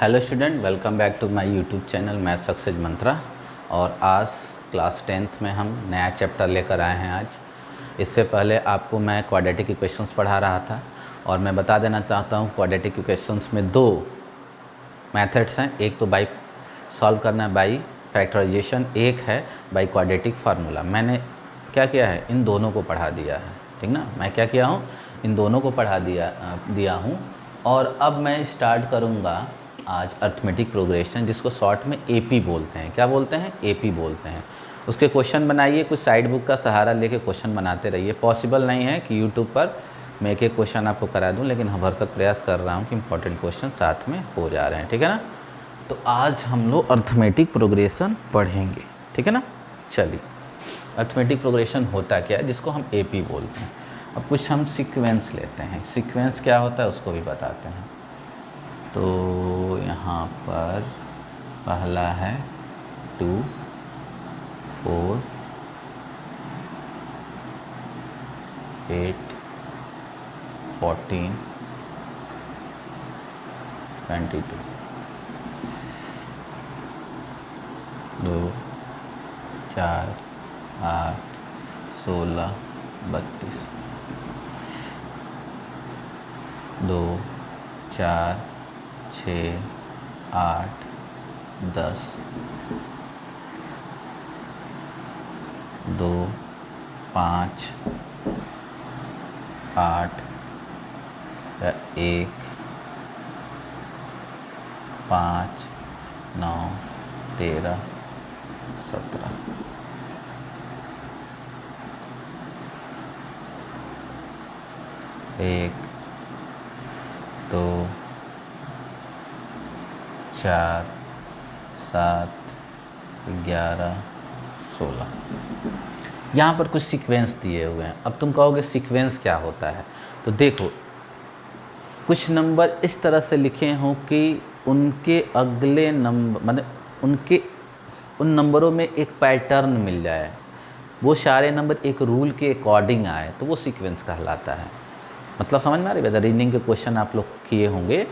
Hello student, welcome back to my YouTube channel Math Success Mantra. और आज class 10th में हम नया चैप्टर लेकर आए हैं। आज इससे पहले आपको मैं क्वाड्रेटिक इक्वेशंस पढ़ा रहा था और मैं बता देना चाहता हूँ क्वाड्रेटिक इक्वेशंस में दो मेथड्स हैं। एक तो बाई सॉल्व करना है बाई फैक्टराइजेशन, एक है बाई क्वाड्रेटिक फार्मूला। मैंने क्या किया है, इन दोनों को पढ़ा दिया है। ठीक ना, मैं क्या किया हूँ, इन दोनों को पढ़ा दिया हूँ। और अब मैं स्टार्ट करूँगा आज अर्थमेटिक प्रोग्रेशन, जिसको शॉर्ट में एपी बोलते हैं। क्या बोलते हैं? एपी बोलते हैं। उसके क्वेश्चन बनाइए, कुछ साइड बुक का सहारा लेके क्वेश्चन बनाते रहिए। पॉसिबल नहीं है कि यूट्यूब पर मैं एक एक क्वेश्चन आपको करा दूं, लेकिन हम भरसक प्रयास कर रहा हूं कि इंपॉर्टेंट क्वेश्चन साथ में हो जा रहे हैं। ठीक है ना, तो आज हम लोग अर्थमेटिक प्रोग्रेशन पढ़ेंगे। ठीक है ना, चलिए। अर्थमेटिक प्रोग्रेशन होता क्या है, जिसको हम एपी बोलते हैं। अब कुछ हम सीक्वेंस लेते हैं। सीक्वेंस क्या होता है उसको भी बताते हैं। तो यहाँ पर पहला है 2, 4, 8, 14, 22, 2, 4, 8, 16, 32, 2, 4, 6, 8, 10, 2, 5, 8, 1, 5, 9, 13, 17, 1, 2, 4, 7, 11, 16। यहाँ पर कुछ सीक्वेंस दिए हुए हैं। अब तुम कहोगे सीक्वेंस क्या होता है, तो देखो कुछ नंबर इस तरह से लिखे हों कि उनके अगले नंबर मतलब उन नंबरों में एक पैटर्न मिल जाए, वो सारे नंबर एक रूल के अकॉर्डिंग आए, तो वो सीक्वेंस कहलाता है। मतलब समझ में आ रही है? रीजनिंग के क्वेश्चन आप लोग किए होंगे,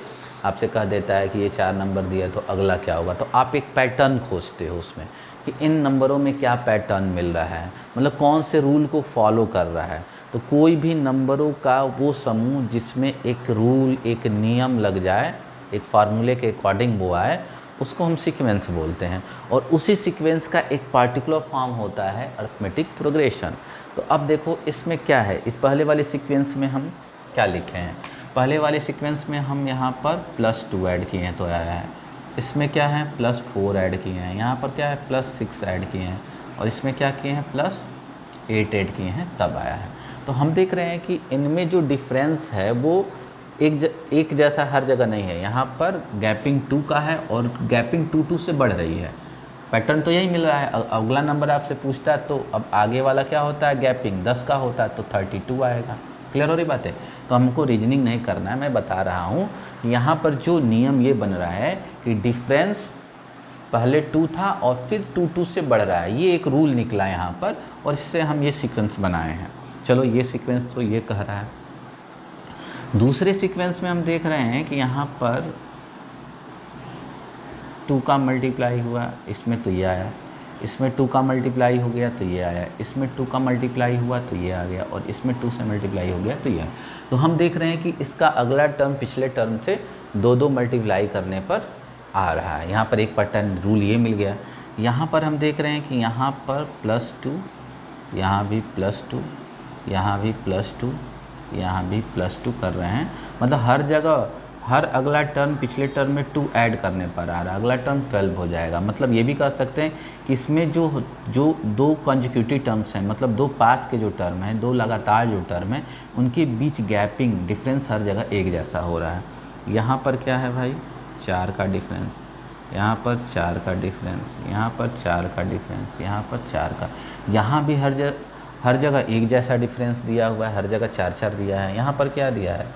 आपसे कह देता है कि ये 4 नंबर दिया तो अगला क्या होगा, तो आप एक पैटर्न खोजते हो उसमें कि इन नंबरों में क्या पैटर्न मिल रहा है, मतलब कौन से रूल को फॉलो कर रहा है। तो कोई भी नंबरों का वो समूह जिसमें एक रूल, एक नियम लग जाए, एक फार्मूले के अकॉर्डिंग वो आए, उसको हम सीक्वेंस बोलते हैं। और उसी सीक्वेंस का एक पार्टिकुलर फॉर्म होता है अर्थमेटिक प्रोग्रेशन। तो अब देखो इसमें क्या है, इस पहले वाले सीक्वेंस में हम क्या लिखे हैं। पहले वाले सीक्वेंस में हम यहाँ पर +2 ऐड किए हैं तो आया है। इसमें क्या है, +4 ऐड किए हैं। यहाँ पर क्या है, +6 ऐड किए हैं। और इसमें क्या किए हैं, +8 ऐड किए हैं, तब आया है। तो हम देख रहे हैं कि इनमें जो डिफरेंस है वो एक जैसा हर जगह नहीं है। यहाँ पर गैपिंग 2 का है और गैपिंग 2 से बढ़ रही है। पैटर्न तो यही मिल रहा है। अगला नंबर आपसे पूछता है तो अब आगे वाला क्या होता है, गैपिंग 10 का होता है तो 32 आएगा। क्लियर हो रही बात है? तो हमको रीजनिंग नहीं करना है, मैं बता रहा हूँ कि यहाँ पर जो नियम ये बन रहा है कि डिफरेंस पहले 2 था और फिर 2 से बढ़ रहा है, ये एक रूल निकला यहाँ पर और इससे हम ये सीक्वेंस बनाए हैं। चलो, ये सीक्वेंस तो ये कह रहा है। दूसरे सीक्वेंस में हम देख रहे हैं कि यहाँ पर 2 का मल्टीप्लाई हुआ, इसमें तो ये आया। इसमें 2 का मल्टीप्लाई हो गया तो ये आया। इसमें 2 का मल्टीप्लाई हुआ तो ये आ गया। और इसमें 2 से मल्टीप्लाई हो गया तो ये आया। तो हम देख रहे हैं कि इसका अगला टर्म पिछले टर्म से 2 मल्टीप्लाई करने पर आ रहा है। यहाँ पर एक पैटर्न रूल ये मिल गया। यहाँ पर हम देख रहे हैं कि यहाँ पर +2, यहाँ भी +2, यहाँ भी +2, यहाँ भी +2 कर रहे हैं। मतलब हर जगह हर अगला टर्म पिछले टर्म में 2 ऐड करने पर आ रहा है। अगला टर्म 12 हो जाएगा। मतलब ये भी कर सकते हैं कि इसमें जो 2 कंसेक्यूटिव टर्म्स हैं, मतलब 2 पास के जो टर्म हैं, 2 लगातार जो टर्म हैं, उनके बीच गैपिंग डिफरेंस हर जगह एक जैसा हो रहा है। यहाँ पर क्या है भाई, 4 का डिफरेंस, यहाँ पर 4 का डिफरेंस, यहाँ पर 4 का डिफरेंस, यहाँ पर 4 का, यहाँ भी हर जगह एक जैसा डिफरेंस दिया हुआ है। हर जगह 4 दिया है। यहाँ पर क्या दिया है,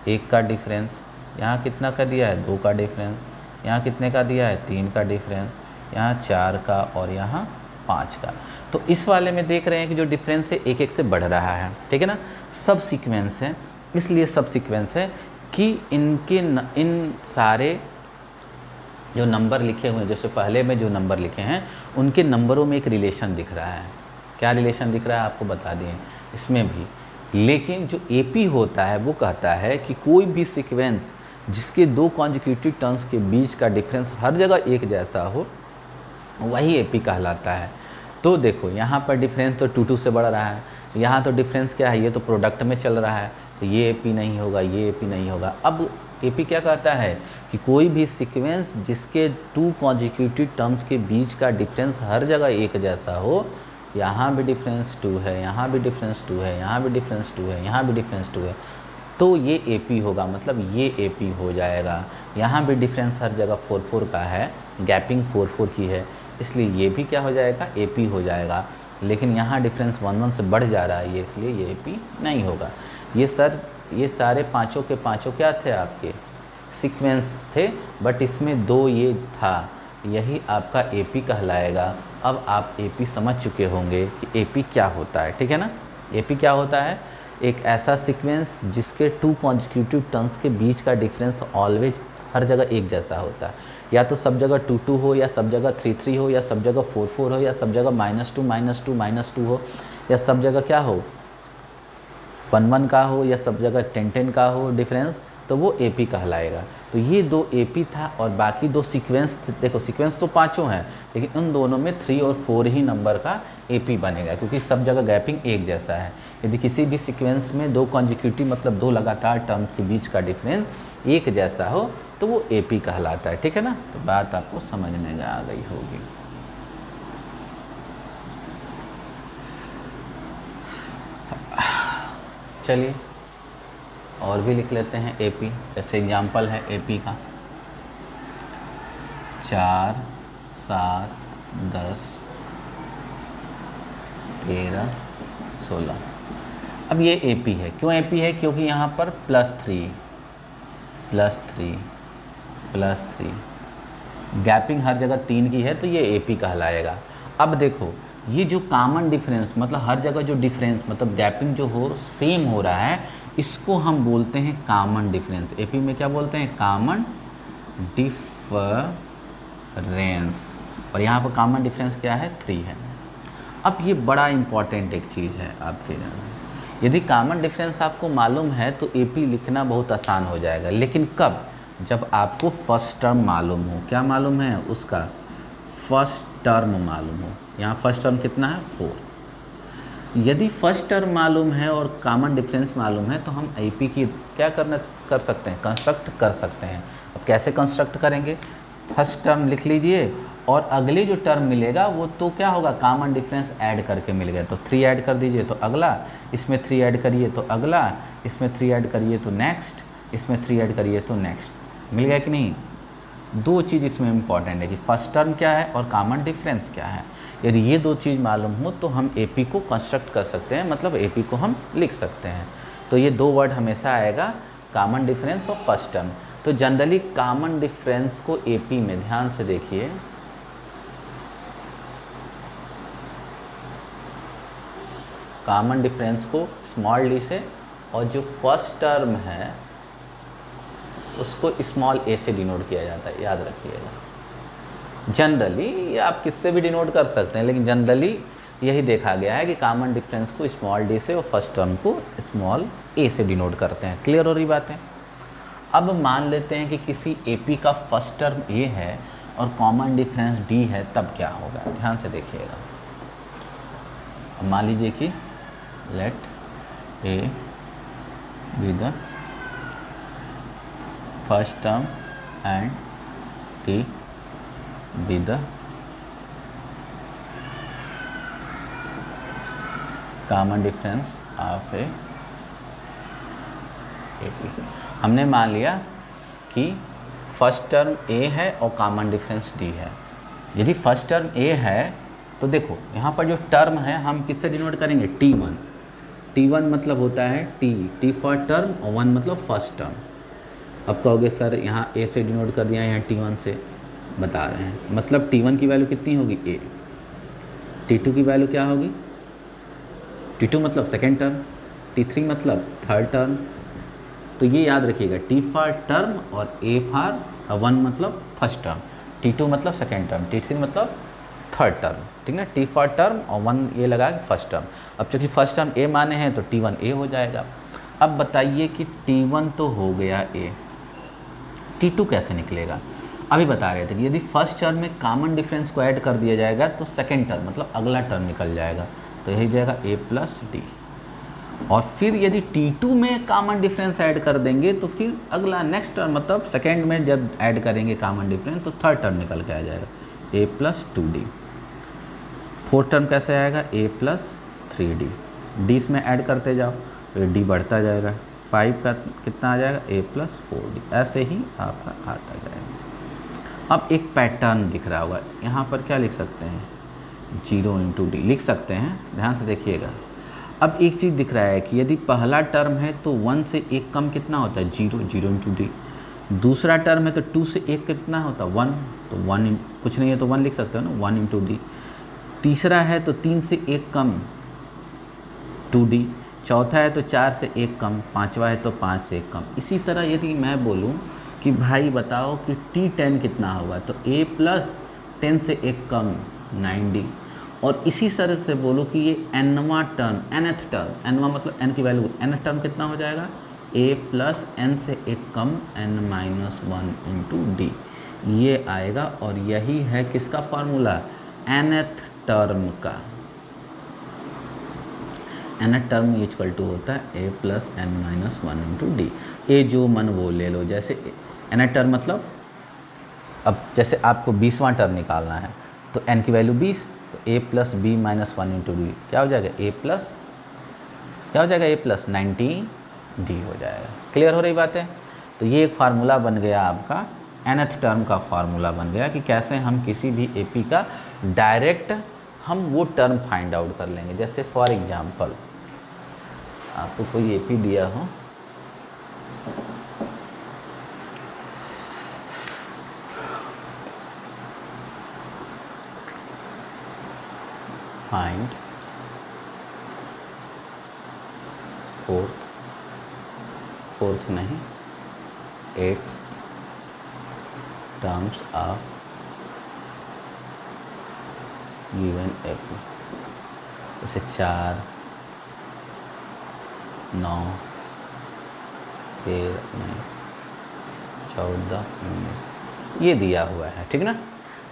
1 का डिफरेंस। यहाँ कितना का दिया है, 2 का डिफरेंस। यहाँ कितने का दिया है, 3 का डिफरेंस। यहाँ 4 का और यहाँ 5 का। तो इस वाले में देख रहे हैं कि जो डिफरेंस है एक एक से बढ़ रहा है, ठीक है ना। सब सीक्वेंस है, इसलिए सब सीक्वेंस है कि इन सारे जो नंबर लिखे हुए हैं, जैसे पहले में जो नंबर लिखे हैं उनके नंबरों में एक रिलेशन दिख रहा है। क्या रिलेशन दिख रहा है आपको बता दिए इसमें भी। लेकिन जो एपी होता है वो कहता है कि कोई भी सीक्वेंस जिसके दो कॉन्जिक्यूटिव टर्म्स के बीच का डिफरेंस हर जगह एक जैसा हो वही एपी कहलाता है। तो देखो यहाँ पर डिफरेंस तो 2 से बढ़ रहा है, यहाँ तो डिफरेंस क्या है, ये तो प्रोडक्ट में चल रहा है, तो ये एपी नहीं होगा, ये एपी नहीं होगा। अब एपी क्या कहता है कि कोई भी सीक्वेंस जिसके 2 कॉन्जिक्यूटिव टर्म्स के बीच का डिफरेंस हर जगह एक जैसा हो, यहाँ भी डिफरेंस 2 है, यहाँ भी डिफरेंस 2 है, यहाँ भी डिफरेंस 2 है, यहाँ भी डिफरेंस 2 है, तो ये एपी होगा, मतलब ये एपी हो जाएगा। यहाँ भी डिफरेंस हर जगह 4 का है, गैपिंग 4 की है, इसलिए ये भी क्या हो जाएगा, एपी हो जाएगा। लेकिन यहाँ डिफरेंस 1 से बढ़ जा रहा है ये, इसलिए ये एपी नहीं होगा। ये सारे पाँचों के पाँचों क्या थे आपके सीक्वेंस थे, बट इसमें 2 ये था, यही आपका एपी कहलाएगा। अब आप एपी समझ चुके होंगे कि एपी क्या होता है, ठीक है ना। एपी क्या होता है, एक ऐसा सीक्वेंस जिसके 2 कॉन्जिक्यूटिव टर्म्स के बीच का डिफरेंस ऑलवेज हर जगह एक जैसा होता है, या तो सब जगह 2 हो, या सब जगह 3 हो, या सब जगह 4 हो, या सब जगह -2 हो, या सब जगह क्या हो 1 का हो, या सब जगह 10 का हो डिफरेंस, तो वो एपी कहलाएगा। तो ये 2 एपी था, और बाकी 2 सीक्वेंस, देखो सीक्वेंस तो पाँचों हैं, लेकिन उन दोनों में 3 और 4 ही नंबर का एपी बनेगा, क्योंकि सब जगह गैपिंग एक जैसा है। यदि किसी भी सीक्वेंस में 2 कॉन्जिक्यूटिव मतलब 2 लगातार टर्म के बीच का डिफरेंस एक जैसा हो तो वो एपी कहलाता है, ठीक है ना। तो बात आपको समझ में आ गई होगी। चलिए और भी लिख लेते हैं एपी, जैसे एग्जांपल है एपी का 4, 7, 10, 13, 16। अब ये एपी है, क्यों एपी है, क्योंकि यहाँ पर +3 गैपिंग हर जगह 3 की है, तो ये एपी कहलाएगा। अब देखो ये जो कॉमन डिफरेंस मतलब हर जगह जो डिफरेंस मतलब गैपिंग जो हो सेम हो रहा है, इसको हम बोलते हैं कॉमन डिफरेंस। एपी में क्या बोलते हैं, कॉमन डिफरेंस, और यहाँ पर कॉमन डिफरेंस क्या है, 3 है। अब ये बड़ा इम्पॉर्टेंट एक चीज़ है आपके लिए, यदि कॉमन डिफरेंस आपको मालूम है तो एपी लिखना बहुत आसान हो जाएगा। लेकिन कब, जब आपको फर्स्ट टर्म मालूम हो। क्या मालूम है, उसका फर्स्ट टर्म मालूम हो। यहाँ फर्स्ट टर्म कितना है, 4। यदि फर्स्ट टर्म मालूम है और कॉमन डिफरेंस मालूम है तो हम एपी की क्या कर सकते हैं, कंस्ट्रक्ट कर सकते हैं। अब कैसे कंस्ट्रक्ट करेंगे, फर्स्ट टर्म लिख लीजिए, और अगले जो टर्म मिलेगा वो तो क्या होगा, कॉमन डिफरेंस ऐड करके मिल गया, तो 3 ऐड कर दीजिए तो अगला, इसमें 3 ऐड करिए तो अगला, इसमें 3 ऐड करिए तो नेक्स्ट, इसमें 3 ऐड करिए तो नेक्स्ट। मिल गया कि नहीं। 2 चीज़ इसमें इम्पॉर्टेंट है कि फर्स्ट टर्म क्या है और कॉमन डिफरेंस क्या है। यदि ये 2 चीज़ मालूम हो तो हम एपी को कंस्ट्रक्ट कर सकते हैं, मतलब एपी को हम लिख सकते हैं। तो ये 2 वर्ड हमेशा आएगा, कॉमन डिफरेंस और फर्स्ट टर्म। तो जनरली कॉमन डिफरेंस को एपी में ध्यान से देखिए, कॉमन डिफरेंस को स्मॉल डी से, और जो फर्स्ट टर्म है उसको स्मॉल ए से डिनोट किया जाता है, याद रखिएगा। जनरली आप किससे भी डिनोट कर सकते हैं, लेकिन जनरली यही देखा गया है कि कॉमन डिफरेंस को स्मॉल डी से और फर्स्ट टर्म को स्मॉल ए से डिनोट करते हैं। क्लियर हो रही बात है। अब मान लेते हैं कि किसी एपी का फर्स्ट टर्म ए है और कॉमन डिफरेंस डी है, तब क्या होगा, ध्यान से देखिएगा। अब मान लीजिए कि let A be the first term and D be the common difference of A AP. हमने मान लिया कि फर्स्ट टर्म ए है और कॉमन डिफरेंस डी है। यदि फर्स्ट टर्म ए है तो देखो यहाँ पर जो टर्म है हम किससे डिनोट करेंगे, T1। T1 मतलब होता है T फॉर टर्म, और 1 मतलब फर्स्ट टर्म। अब कहोगे सर यहाँ ए से डिनोट कर दिया, यहाँ T1 से बता रहे हैं, मतलब T1 की वैल्यू कितनी होगी, ए। T2 की वैल्यू क्या होगी, T2 मतलब सेकेंड टर्म, T3 मतलब थर्ड टर्म। तो ये याद रखिएगा, T फॉर टर्म और A फॉर 1 मतलब फर्स्ट टर्म। T2 मतलब सेकेंड टर्म, T3 मतलब थर्ड टर्म, ठीक ना, T फॉर टर्म और 1 ये लगा फर्स्ट टर्म। अब चूँकि फर्स्ट टर्म A माने हैं तो T1 A हो जाएगा। अब बताइए कि T1 तो हो गया A, T2 कैसे निकलेगा? अभी बता रहे थे कि यदि फर्स्ट टर्म में कॉमन डिफरेंस को ऐड कर दिया जाएगा तो सेकेंड टर्म मतलब अगला टर्म निकल जाएगा, तो यही जाएगा A प्लस डी। और फिर यदि T2 में कॉमन डिफरेंस ऐड कर देंगे तो फिर अगला नेक्स्ट टर्म मतलब सेकेंड में जब ऐड करेंगे कॉमन डिफरेंस तो थर्ड टर्म निकल के आ जाएगा A plus 2D। Fourth term कैसे आएगा? A plus 3D। डी इसमें ऐड करते जाओ तो D बढ़ता जाएगा, 5 का कितना आ जाएगा? A plus 4D। ऐसे ही आपका आता जाएगा। अब एक पैटर्न दिख रहा होगा, यहाँ पर क्या लिख सकते हैं? 0 इंटू डी लिख सकते हैं, ध्यान से देखिएगा। अब एक चीज़ दिख रहा है कि यदि पहला टर्म है तो 1 से 1 कम कितना होता है? 0, 0 इंटू डी। दूसरा टर्म है तो 2 से 1 कितना होता है? 1, तो 1 कुछ नहीं है तो 1 लिख सकते हो ना, 1 इंटू डी। तीसरा है तो 3 से 1 कम 2D। चौथा है तो 4 से 1 कम, पांचवा है तो 5 से 1 कम। इसी तरह यदि मैं बोलूं कि भाई बताओ कि T10 कितना होगा, तो A प्लस 10 से 1 कम 9D। और इसी तरह से बोलो कि ये nवां टर्म, nth टर्म, nवां मतलब n की वैल्यू, nth टर्म कितना हो जाएगा? A प्लस n से 1 कम n माइनस 1 इंटू डी, ये आएगा। और यही है किसका फार्मूला? nth टर्म का। nth टर्म इक्वल टू होता है A plus n minus 1 into D. ए जो मन वो ले लो, जैसे nth टर्म मतलब अब जैसे आपको 20वां टर्म निकालना है तो n की वैल्यू 20, तो A plus B minus 1 into D क्या हो जाएगा? A प्लस क्या हो जाएगा? A प्लस 90D हो जाएगा। क्लियर हो रही बात है? तो ये एक फार्मूला बन गया आपका, nth टर्म का फार्मूला बन गया कि कैसे हम किसी भी AP का डायरेक्ट हम वो टर्म फाइंड आउट कर लेंगे। जैसे फॉर एग्जांपल आपको कोई AP दिया हो, फाइंड फोर्थ नहीं 8th terms of given AP। जैसे 4, 9, 13, 14, 19 ये दिया हुआ है, ठीक ना।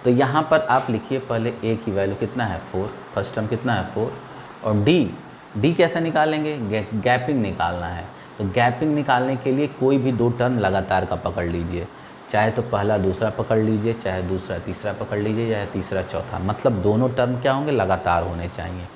तो यहाँ पर आप लिखिए पहले A की वैल्यू कितना है? 4, फर्स्ट टर्म कितना है? 4। और D कैसे निकालेंगे? गैपिंग निकालना है। तो गैपिंग निकालने के लिए कोई भी 2 टर्म लगातार का पकड़ लीजिए, चाहे तो पहला दूसरा पकड़ लीजिए, चाहे दूसरा तीसरा पकड़ लीजिए, चाहे तीसरा चौथा, मतलब दोनों टर्म क्या होंगे? लगातार होने चाहिए।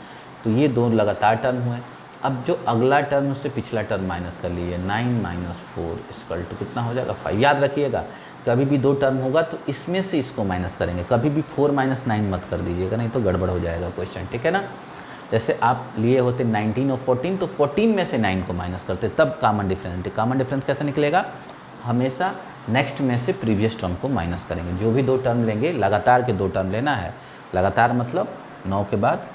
तो ये 2 लगातार टर्म हुए। अब जो अगला टर्म उससे पिछला टर्म माइनस कर लीजिए, 9 माइनस 4 इक्वल टू कितना हो जाएगा? 5। याद रखिएगा कभी भी 2 टर्म होगा तो इसमें से इसको माइनस करेंगे, कभी भी 4 माइनस 9 मत कर दीजिएगा, नहीं तो गड़बड़ हो जाएगा क्वेश्चन, ठीक है ना। जैसे आप लिए होते 19 और 14 तो 14 में से 9 को माइनस करते तब कॉमन डिफरेंस। कॉमन डिफरेंस कैसे निकलेगा? हमेशा नेक्स्ट में से प्रीवियस टर्म को माइनस करेंगे। जो भी 2 टर्म लेंगे, लगातार के 2 टर्म लेना है। लगातार मतलब 9 के बाद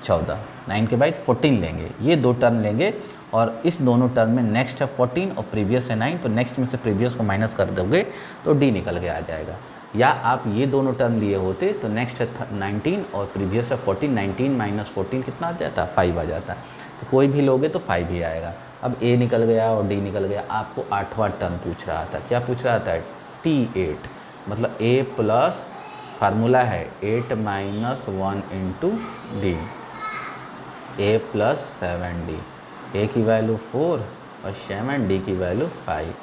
14, 9 के बाद 14 लेंगे, ये 2 टर्म लेंगे। और इस दोनों टर्म में नेक्स्ट है 14 और प्रीवियस है 9, तो नेक्स्ट में से प्रीवियस को माइनस कर दोगे तो D निकल के आ जाएगा। या आप ये दोनों टर्म लिए होते तो नेक्स्ट है 19 और प्रीवियस है 14, 19 माइनस 14 कितना आ जाता है? 5 आ जाता है। तो कोई भी लोगे तो 5 ही आएगा। अब A निकल गया और D निकल गया। आपको 8वां टर्म पूछ रहा था, क्या पूछ रहा था? T8 मतलब A प्लस फार्मूला है 8 minus 1 into D, A plus 7D। A की वैल्यू 4 और 7D की वैल्यू 5,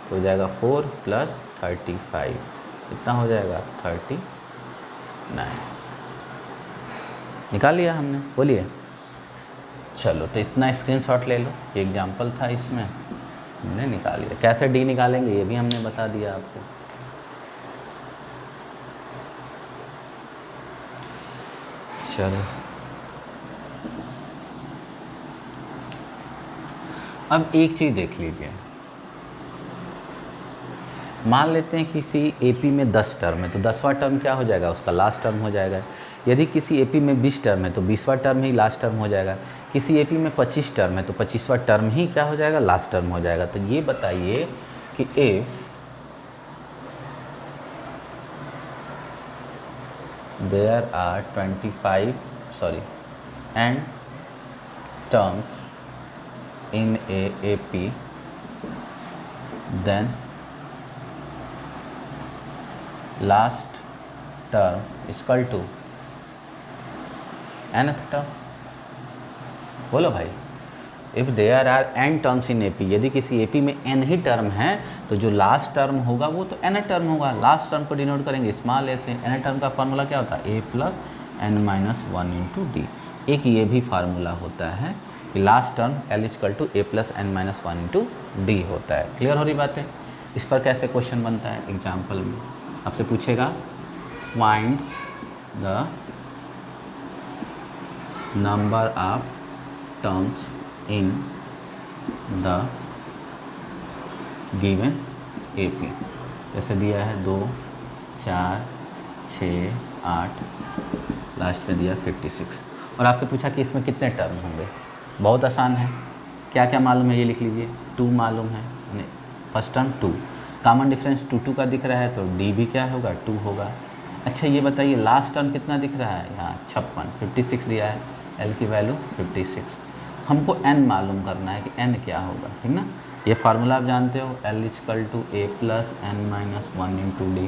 तो हो जाएगा 4 प्लस 35 कितना हो जाएगा? 39। निकाल लिया हमने, बोलिए। चलो तो इतना स्क्रीनशॉट ले लो, ये एग्जाम्पल था, इसमें हमने निकाल लिया। कैसे D निकालेंगे ये भी हमने बता दिया आपको। चलो अब एक चीज़ देख लीजिए, मान लेते हैं किसी AP में 10 टर्म है तो 10वां टर्म क्या हो जाएगा? उसका लास्ट टर्म हो जाएगा। यदि किसी AP में 20 टर्म है तो 20वां टर्म ही लास्ट टर्म हो जाएगा। किसी AP में 25 टर्म है तो 25वां टर्म ही क्या हो जाएगा? लास्ट टर्म हो जाएगा। तो ये बताइए कि if there are 25 n terms in a AP, then last term is equal to nth term। बोलो भाई, if there are n terms in AP, यदि किसी AP में n ही टर्म है तो जो लास्ट टर्म होगा वो तो n टर्म होगा। लास्ट टर्म को डिनोट करेंगे स्मॉल a से। n टर्म का फार्मूला क्या होता है? a plus n minus one into D. एक ये भी फार्मूला होता है कि last term l equal to a plus n minus one into D होता है। क्लियर हो रही बात है? इस पर कैसे क्वेश्चन बनता है? एग्जाम्पल में आपसे पूछेगा find the number of terms in the given AP। जैसे दिया है 2, 4, 6, 8, लास्ट में दिया 56 और आपसे पूछा कि इसमें कितने टर्म होंगे। बहुत आसान है, क्या क्या मालूम है ये लिख लीजिए। 2 मालूम है, फर्स्ट टर्म 2, कॉमन डिफरेंस 2 का दिख रहा है तो डी भी क्या होगा? 2 होगा। अच्छा ये बताइए लास्ट टर्म कितना दिख रहा है? यहाँ 56 दिया है, एल की वैल्यू 56। हमको n मालूम करना है कि n क्या होगा, ठीक ना। ये फार्मूला आप जानते हो, l equal to a plus n minus one into D.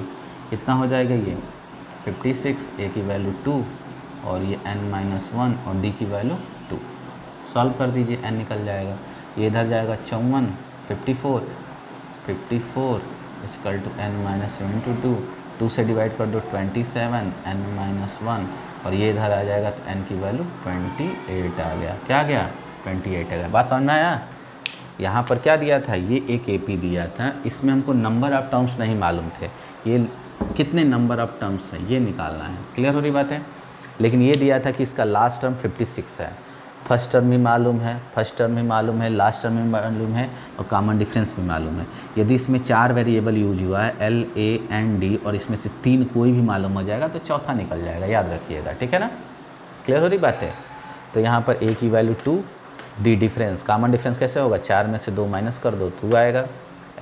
कितना हो जाएगा ये? 56, a की वैल्यू 2 और ये n माइनस वन और d की वैल्यू 2। सॉल्व कर दीजिए, n निकल जाएगा। ये इधर जाएगा 54, 54 equal to n minus into 2 से डिवाइड कर दो 27, n माइनस वन और ये इधर आ जाएगा तो n की वैल्यू 28 आ गया। क्या आ गया? 28 आ गया। बात समझ में आया? यहाँ पर क्या दिया था? ये एक AP दिया था, इसमें हमको नंबर ऑफ टर्म्स नहीं मालूम थे, ये कितने नंबर ऑफ टर्म्स हैं ये निकालना है। क्लियर हो रही बात है? लेकिन ये दिया था कि इसका लास्ट टर्म 56 है। फर्स्ट टर्म भी मालूम है, लास्ट टर्म भी मालूम है और कॉमन डिफरेंस भी मालूम है। यदि इसमें 4 वेरिएबल यूज हुआ है L, A, N, D और इसमें से 3 कोई भी मालूम हो जाएगा तो चौथा निकल जाएगा, याद रखिएगा, ठीक है ना। क्लियर हो रही बात है? तो यहाँ पर A की value 2, D difference, common difference कैसे होगा? 4 में से 2 माइनस कर दो 2 आएगा।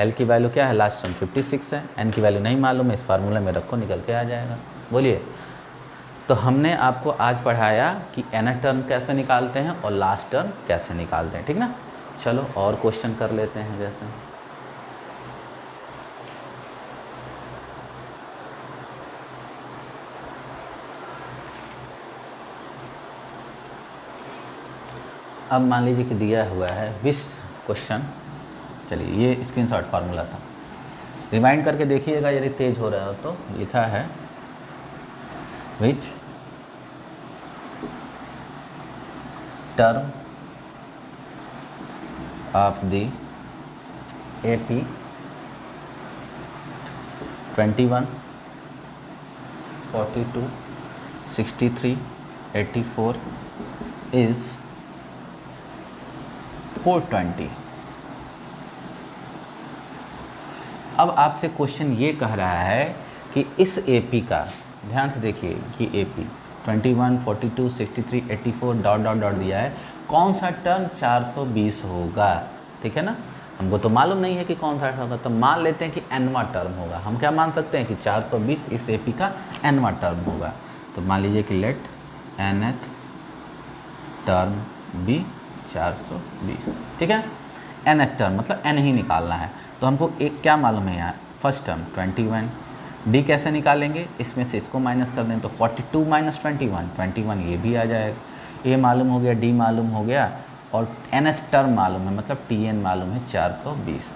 L की वैल्यू क्या है? लास्ट टर्म 56 है। N की वैल्यू नहीं मालूम है, इस फार्मूले में रखो निकल के आ जाएगा। बोलिए। तो हमने आपको आज पढ़ाया कि nth टर्म कैसे निकालते हैं और लास्ट टर्म कैसे निकालते हैं, ठीक ना। चलो और क्वेश्चन कर लेते हैं। जैसे अब मान लीजिए कि दिया हुआ है विच क्वेश्चन, चलिए ये स्क्रीनशॉट फार्मूला था, रिमाइंड करके देखिएगा यदि तेज हो रहा हो तो। लिखा है which term of the AP 21, 42, 63, 84 is 420। अब आपसे क्वेश्चन ये कह रहा है कि इस AP का, ध्यान से देखिए कि AP 21, 42, 63, 84 डॉट डॉट डॉट दिया है, कौन सा टर्म 420 होगा, ठीक है ना। हमको तो मालूम नहीं है कि कौन सा होगा, तो मान लेते हैं कि nवां टर्म होगा। हम क्या मान सकते हैं कि 420 इस AP का nवां टर्म होगा। तो मान लीजिए कि लेट nth टर्म बी 420, ठीक है। nth टर्म मतलब n ही निकालना है। तो हमको एक क्या मालूम है यहाँ, फर्स्ट टर्म 21, डी कैसे निकालेंगे? इसमें से इसको माइनस कर दें तो 42 माइनस 21 ये भी आ जाएगा। ए मालूम हो गया, डी मालूम हो गया और nth टर्म मालूम है, मतलब Tn मालूम है 420।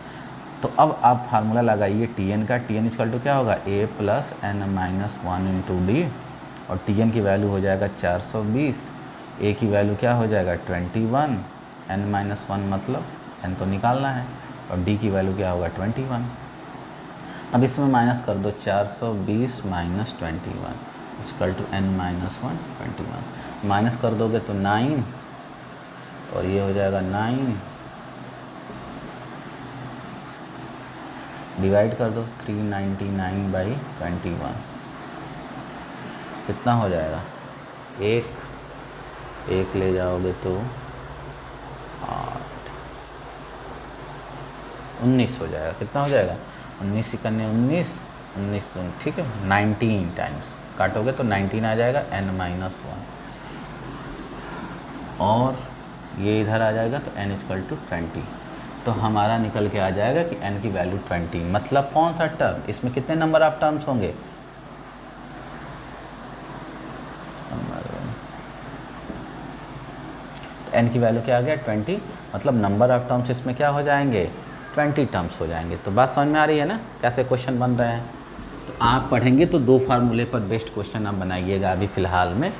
तो अब आप फार्मूला लगाइए Tn का। Tn इक्वल टू क्या होगा? a plus n minus one into D और Tn की वैल्यू हो जाएगा 420, a की वैल्यू क्या हो जाएगा 21, n माइनस वन मतलब n तो निकालना है और d की वैल्यू क्या होगा 21। अब इसमें माइनस कर दो 420 minus 21 equal to n minus one 21। माइनस कर दोगे तो 9 और ये हो जाएगा 9, डिवाइड कर दो 399 बाई 21, कितना हो जाएगा? एक ले जाओगे तो 8, 19 हो जाएगा। कितना हो जाएगा? 19 19 19, ठीक है, 19 टाइम्स काटोगे तो 19 आ जाएगा n-1 और ये इधर आ जाएगा तो n = 20। तो हमारा निकल के आ जाएगा कि n की वैल्यू 20। मतलब कौन सा टर्म, इसमें कितने नंबर ऑफ टर्म्स होंगे, n की वैल्यू क्या आ गया 20, मतलब नंबर ऑफ टर्म्स इसमें क्या हो जाएंगे 20 टर्म्स हो जाएंगे। तो बात समझ में आ रही है ना कैसे क्वेश्चन बन रहे हैं। तो आप पढ़ेंगे तो 2 फार्मूले पर बेस्ड क्वेश्चन आप बनाइएगा अभी फ़िलहाल में।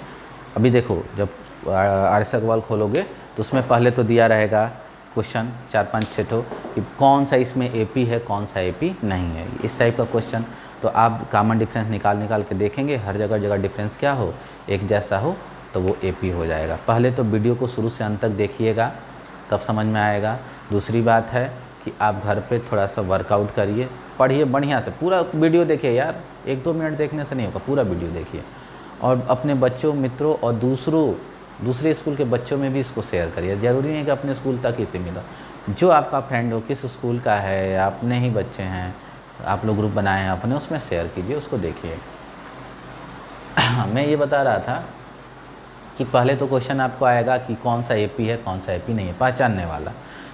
अभी देखो जब RS अग्रवाल खोलोगे तो उसमें पहले तो दिया रहेगा क्वेश्चन 4-5-6 तो कि कौन सा इसमें AP है कौन सा AP नहीं है, इस टाइप का क्वेश्चन। तो आप कॉमन डिफरेंस निकाल के देखेंगे, हर जगह डिफरेंस क्या हो एक जैसा हो तो वो AP हो जाएगा। पहले तो वीडियो को शुरू से अंत तक देखिएगा तब समझ में आएगा। दूसरी बात है कि आप घर पे थोड़ा सा वर्कआउट करिए, पढ़िए बढ़िया से, पूरा वीडियो देखिए यार, 1-2 मिनट देखने से नहीं होगा, पूरा वीडियो देखिए और अपने बच्चों मित्रों और दूसरे स्कूल के बच्चों में भी इसको शेयर करिए। ज़रूरी नहीं कि अपने स्कूल तक ही सीमित हो, जो आपका फ्रेंड हो किस स्कूल का है, अपने ही बच्चे हैं, आप लोग ग्रुप बनाए हैं अपने, उसमें शेयर कीजिए, उसको देखिए। मैं ये बता रहा था कि पहले तो क्वेश्चन आपको आएगा कि कौन सा AP है कौन सा AP नहीं है, पहचानने वाला।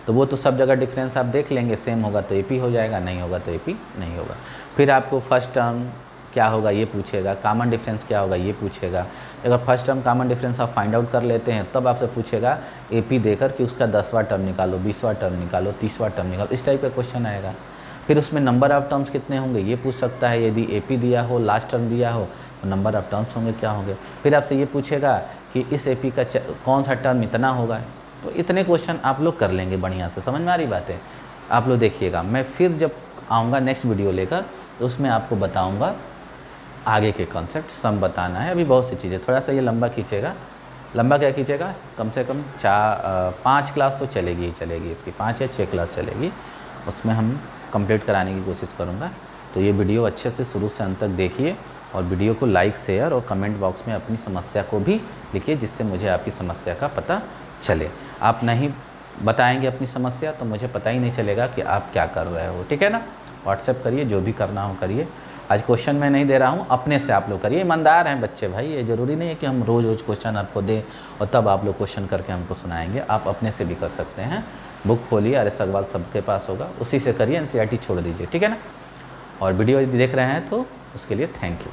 तो वो तो सब जगह डिफरेंस आप देख लेंगे, सेम होगा तो AP हो जाएगा, नहीं होगा तो AP नहीं होगा। फिर आपको फर्स्ट टर्म क्या होगा ये पूछेगा, कॉमन डिफरेंस क्या होगा ये पूछेगा। अगर फर्स्ट टर्म कॉमन डिफरेंस आप फाइंड आउट कर लेते हैं तब आपसे पूछेगा AP देकर कि उसका 10वां टर्म निकालो, 20वां टर्म निकालो, 30वां टर्म निकालो, इस टाइप का क्वेश्चन आएगा। फिर उसमें नंबर ऑफ टर्म्स कितने होंगे ये पूछ सकता है, यदि AP दिया हो, लास्ट टर्म दिया हो तो नंबर ऑफ टर्म्स होंगे क्या होंगे। फिर आपसे ये पूछेगा कि इस AP का कौन सा टर्म इतना होगा। तो इतने क्वेश्चन आप लोग कर लेंगे बढ़िया से, समझ में आ रही बातें। आप लोग देखिएगा, मैं फिर जब आऊँगा नेक्स्ट वीडियो लेकर तो उसमें आपको बताऊँगा आगे के कॉन्सेप्ट, सम बताना है। अभी बहुत सी चीज़ें, थोड़ा सा ये लंबा खींचेगा, लंबा क्या खींचेगा, कम से कम 5 क्लास तो चलेगी ही चलेगी, इसकी 5 या 6 क्लास चलेगी, उसमें हम कंप्लीट कराने की कोशिश करूँगा। तो ये वीडियो अच्छे से शुरू से अंत तक देखिए और वीडियो को लाइक शेयर और कमेंट बॉक्स में अपनी समस्या को भी लिखिए, जिससे मुझे आपकी समस्या का पता चले। आप नहीं बताएंगे अपनी समस्या तो मुझे पता ही नहीं चलेगा कि आप क्या कर रहे हो, ठीक है ना। व्हाट्सएप करिए, जो भी करना हो करिए। आज क्वेश्चन मैं नहीं दे रहा हूँ, अपने से आप लोग करिए, ईमानदार हैं बच्चे भाई, ये ज़रूरी नहीं है कि हम रोज़ क्वेश्चन आपको दें और तब आप लोग क्वेश्चन करके हमको सुनाएंगे। आप अपने से भी कर सकते हैं, बुक खोलिए, RS अग्रवाल सबके पास होगा, उसी से करिए, NCERT छोड़ दीजिए, ठीक है ना। और वीडियो यदि देख रहे हैं तो उसके लिए थैंक यू।